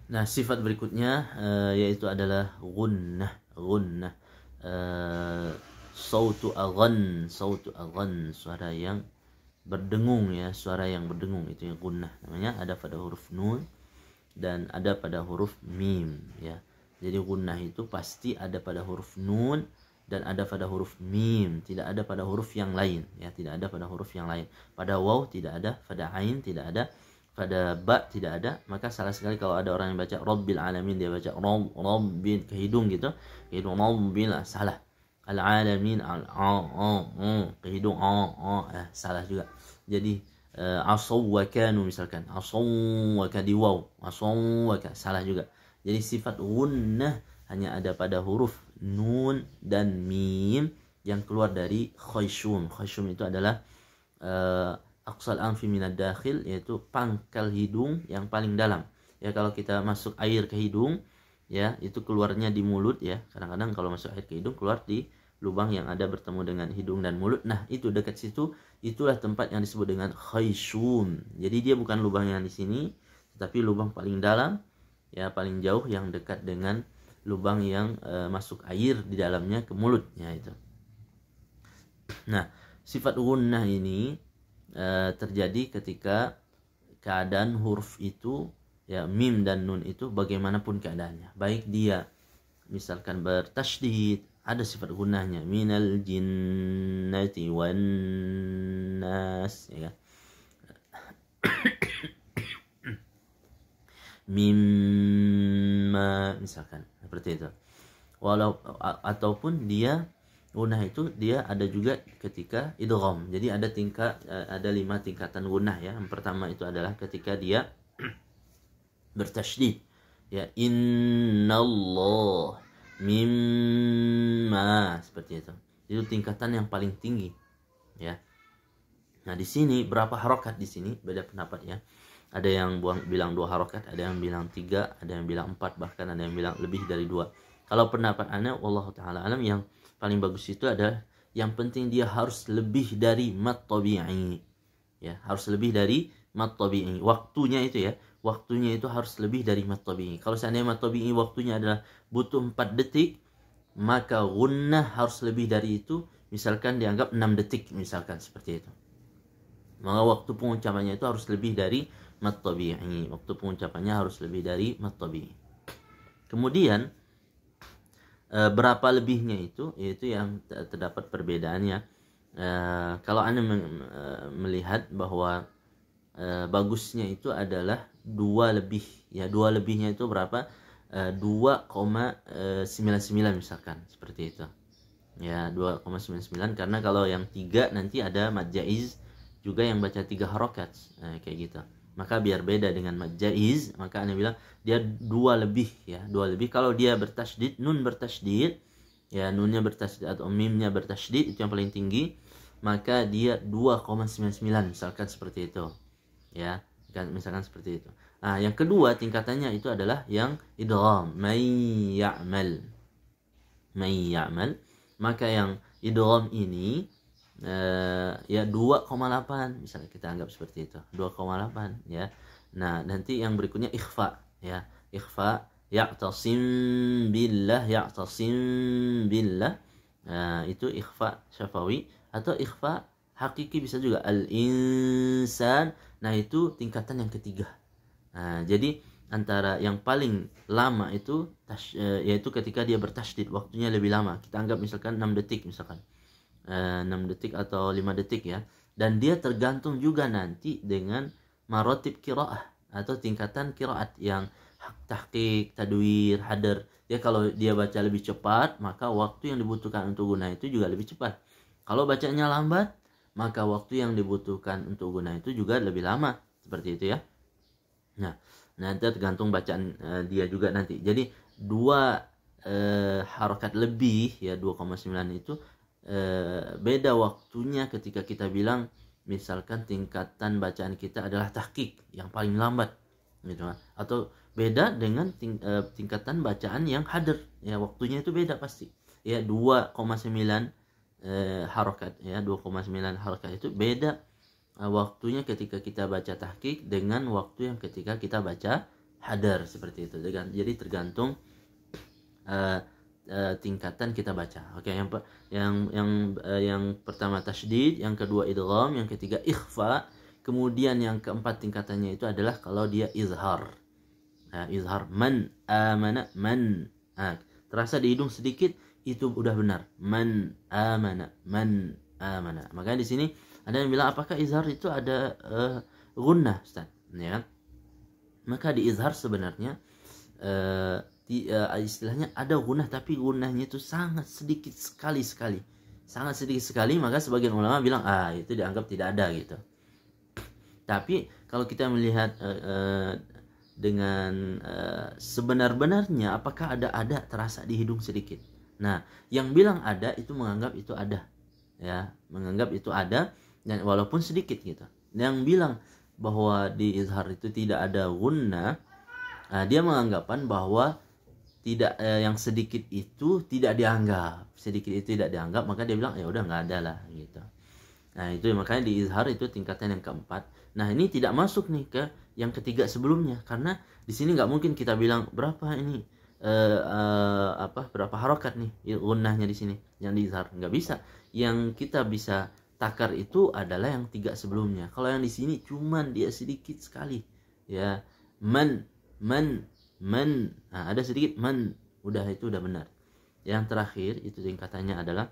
Nah, sifat berikutnya yaitu adalah gunnah. Gunnah. Sautu aghan, suara yang berdengung ya, suara yang berdengung itu yang gunnah namanya. Ada pada huruf nun dan ada pada huruf mim ya. Jadi gunnah itu pasti ada pada huruf nun dan ada pada huruf mim, tidak ada pada huruf yang lain ya, tidak ada pada huruf yang lain. Pada waw tidak ada, pada ain tidak ada, pada ba tidak ada. Maka salah sekali kalau ada orang yang baca Rabbil alamin, dia baca Rabbil ke hidung gitu, ke hidung Rabbil, salah. Al alamin ke hidung salah juga. Jadi asaw wa kanu misalkan, asaw wa di waw, asaw wa salah juga. Jadi sifat gunnah hanya ada pada huruf nun dan mim yang keluar dari khayshum. Khayshum itu adalah aqsal anfi minad dakhil, yaitu pangkal hidung yang paling dalam. Ya, kalau kita masuk air ke hidung ya, itu keluarnya di mulut ya. Kadang-kadang kalau masuk air ke hidung keluar di lubang yang ada bertemu dengan hidung dan mulut. Nah, itu dekat situ, itulah tempat yang disebut dengan khayshum. Jadi dia bukan lubang yang di sini, tetapi lubang paling dalam ya, paling jauh yang dekat dengan lubang yang masuk air di dalamnya ke mulutnya itu. Nah, sifat gunnah ini terjadi ketika keadaan huruf itu ya, mim dan nun itu bagaimanapun keadaannya, baik dia misalkan bertasydid, ada sifat gunnahnya, minal jinnati wan nas ya. Mimma misalkan seperti itu. Walau ataupun dia gunnah itu dia ada juga ketika idgham. Jadi ada ada 5 tingkatan gunnah ya. Yang pertama itu adalah ketika dia bertasydid ya, innallah mimma, seperti itu. Itu tingkatan yang paling tinggi ya. Nah, di sini berapa harokat di sini beda pendapat ya. Ada yang bilang 2 harokat, ada yang bilang 3, ada yang bilang 4, bahkan ada yang bilang lebih dari 2. Kalau pendapat ana, wallahu taala alam, yang paling bagus itu adalah yang penting dia harus lebih dari mat tabi'i. Ya, harus lebih dari mat tabi'i. Waktunya itu ya, waktunya itu harus lebih dari mat tabi'i. Kalau seandainya mat tabi'i waktunya adalah butuh 4 detik, maka gunnah harus lebih dari itu, misalkan dianggap 6 detik misalkan, seperti itu. Maka waktu pengucapannya itu harus lebih dari mat tabi'i. Waktu pengucapannya harus lebih dari mat tabi'i. Kemudian berapa lebihnya itu, yaitu yang terdapat perbedaannya. Kalau Anda melihat bahwa bagusnya itu adalah 2 lebih ya, 2 lebihnya itu berapa? 2,99 misalkan, seperti itu ya, 2,99. Karena kalau yang 3 nanti ada mad jaiz juga yang baca 3 harokat kayak gitu. Maka biar beda dengan mad jaiz, maka Anda bilang dia 2 lebih ya, 2 lebih. Kalau dia bertasydid, nun bertasydid ya, nunnya bertasydid atau mimnya bertasydid, itu yang paling tinggi, maka dia 2,99 misalkan, seperti itu ya, misalkan seperti itu. Nah, yang kedua tingkatannya itu adalah yang idgham, may ya'mal. Maka yang idgham ini ya 2,8 misalnya, kita anggap seperti itu, 2,8 ya. Nah, nanti yang berikutnya ikhfa ya, ikhfa, ya'tasim billah, itu ikhfa syafawi atau ikhfa hakiki bisa juga, al-insan. Nah, itu tingkatan yang ketiga. Nah, jadi antara yang paling lama itu yaitu ketika dia bertasydid, waktunya lebih lama. Kita anggap misalkan 6 detik misalkan. 6 detik atau 5 detik ya. Dan dia tergantung juga nanti dengan marotib qiraah atau tingkatan qiraat yang tahqiq, tadwir, hadar. Dia kalau dia baca lebih cepat, maka waktu yang dibutuhkan untuk guna itu juga lebih cepat. Kalau bacanya lambat, maka waktu yang dibutuhkan untuk guna itu juga lebih lama, seperti itu ya. Nah, nanti tergantung bacaan dia juga nanti. Jadi 2 harokat lebih ya, 2,9 itu beda waktunya ketika kita bilang misalkan tingkatan bacaan kita adalah tahqiq yang paling lambat gitu, atau beda dengan tingkatan bacaan yang hadar ya, waktunya itu beda pasti ya. 2,9 harokat ya, 2,9 harokat itu beda waktunya ketika kita baca tahqiq dengan waktu yang ketika kita baca hadar seperti itu. Jadi tergantung tingkatan kita baca. Oke, yang pertama tasydid, yang kedua idgham, yang ketiga ikhfa, kemudian yang keempat tingkatannya itu adalah kalau dia izhar. Izhar man amana man. Terasa di hidung sedikit itu udah benar. Man amana. Makanya di sini ada yang bilang apakah izhar itu ada gunnah, Ustaz? Ya. Maka di izhar sebenarnya istilahnya ada gunnah, tapi gunnahnya itu sangat sedikit sekali. Sangat sedikit sekali, maka sebagian ulama bilang itu dianggap tidak ada gitu. Tapi kalau kita melihat dengan sebenar-benarnya apakah ada terasa di hidung sedikit. Nah, yang bilang ada itu menganggap itu ada. Ya, menganggap itu ada dan walaupun sedikit gitu. Yang bilang bahwa di izhar itu tidak ada gunnah, dia menganggapan bahwa tidak yang sedikit itu tidak dianggap, maka dia bilang ya udah nggak ada lah gitu. Nah itu makanya di izhar itu tingkatan yang keempat. Nah ini tidak masuk nih ke yang ketiga sebelumnya, karena di sini nggak mungkin kita bilang berapa ini berapa harokat nih gunnahnya di sini yang di izhar, nggak bisa. Yang kita bisa takar itu adalah yang tiga sebelumnya. Kalau yang di sini cuman dia sedikit sekali, ya man. Ada sedikit man, itu udah benar. Yang terakhir itu tingkatannya adalah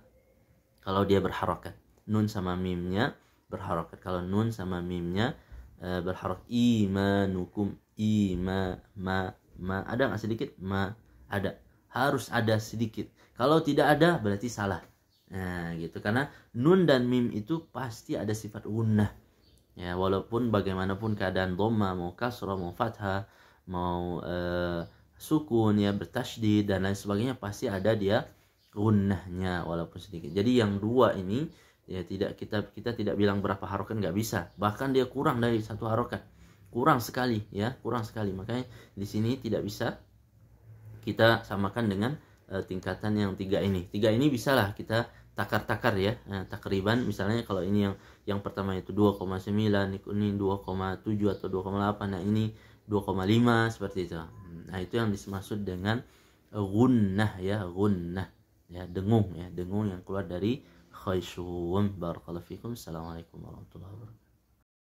kalau dia berharokat, nun sama mimnya berharokat. Kalau nun sama mimnya berharokat, imanukum, ada nggak sedikit? Ada, harus ada sedikit. Kalau tidak ada berarti salah. Nah gitu, karena nun dan mim itu pasti ada sifat gunnah. Ya walaupun bagaimanapun keadaan dhamma, mau kasrah, mau fathah, mau sukun, ya bertasydid dan lain sebagainya, pasti ada dia gunnahnya walaupun sedikit. Jadi yang dua ini ya tidak kita tidak bilang berapa harokat, nggak bisa. Bahkan dia kurang dari satu harokat, kurang sekali. Makanya di sini tidak bisa kita samakan dengan tingkatan yang tiga ini. Tiga ini bisalah kita takar ya, takriban. Misalnya kalau ini yang pertama itu 2,9, ini 2,7 atau 2,8, nah ini 2,5 seperti itu. Nah itu yang dimaksud dengan gunnah ya, dengung yang keluar dari khayshum. Barakallahu fikum. Assalamualaikum warahmatullahi wabarakatuh.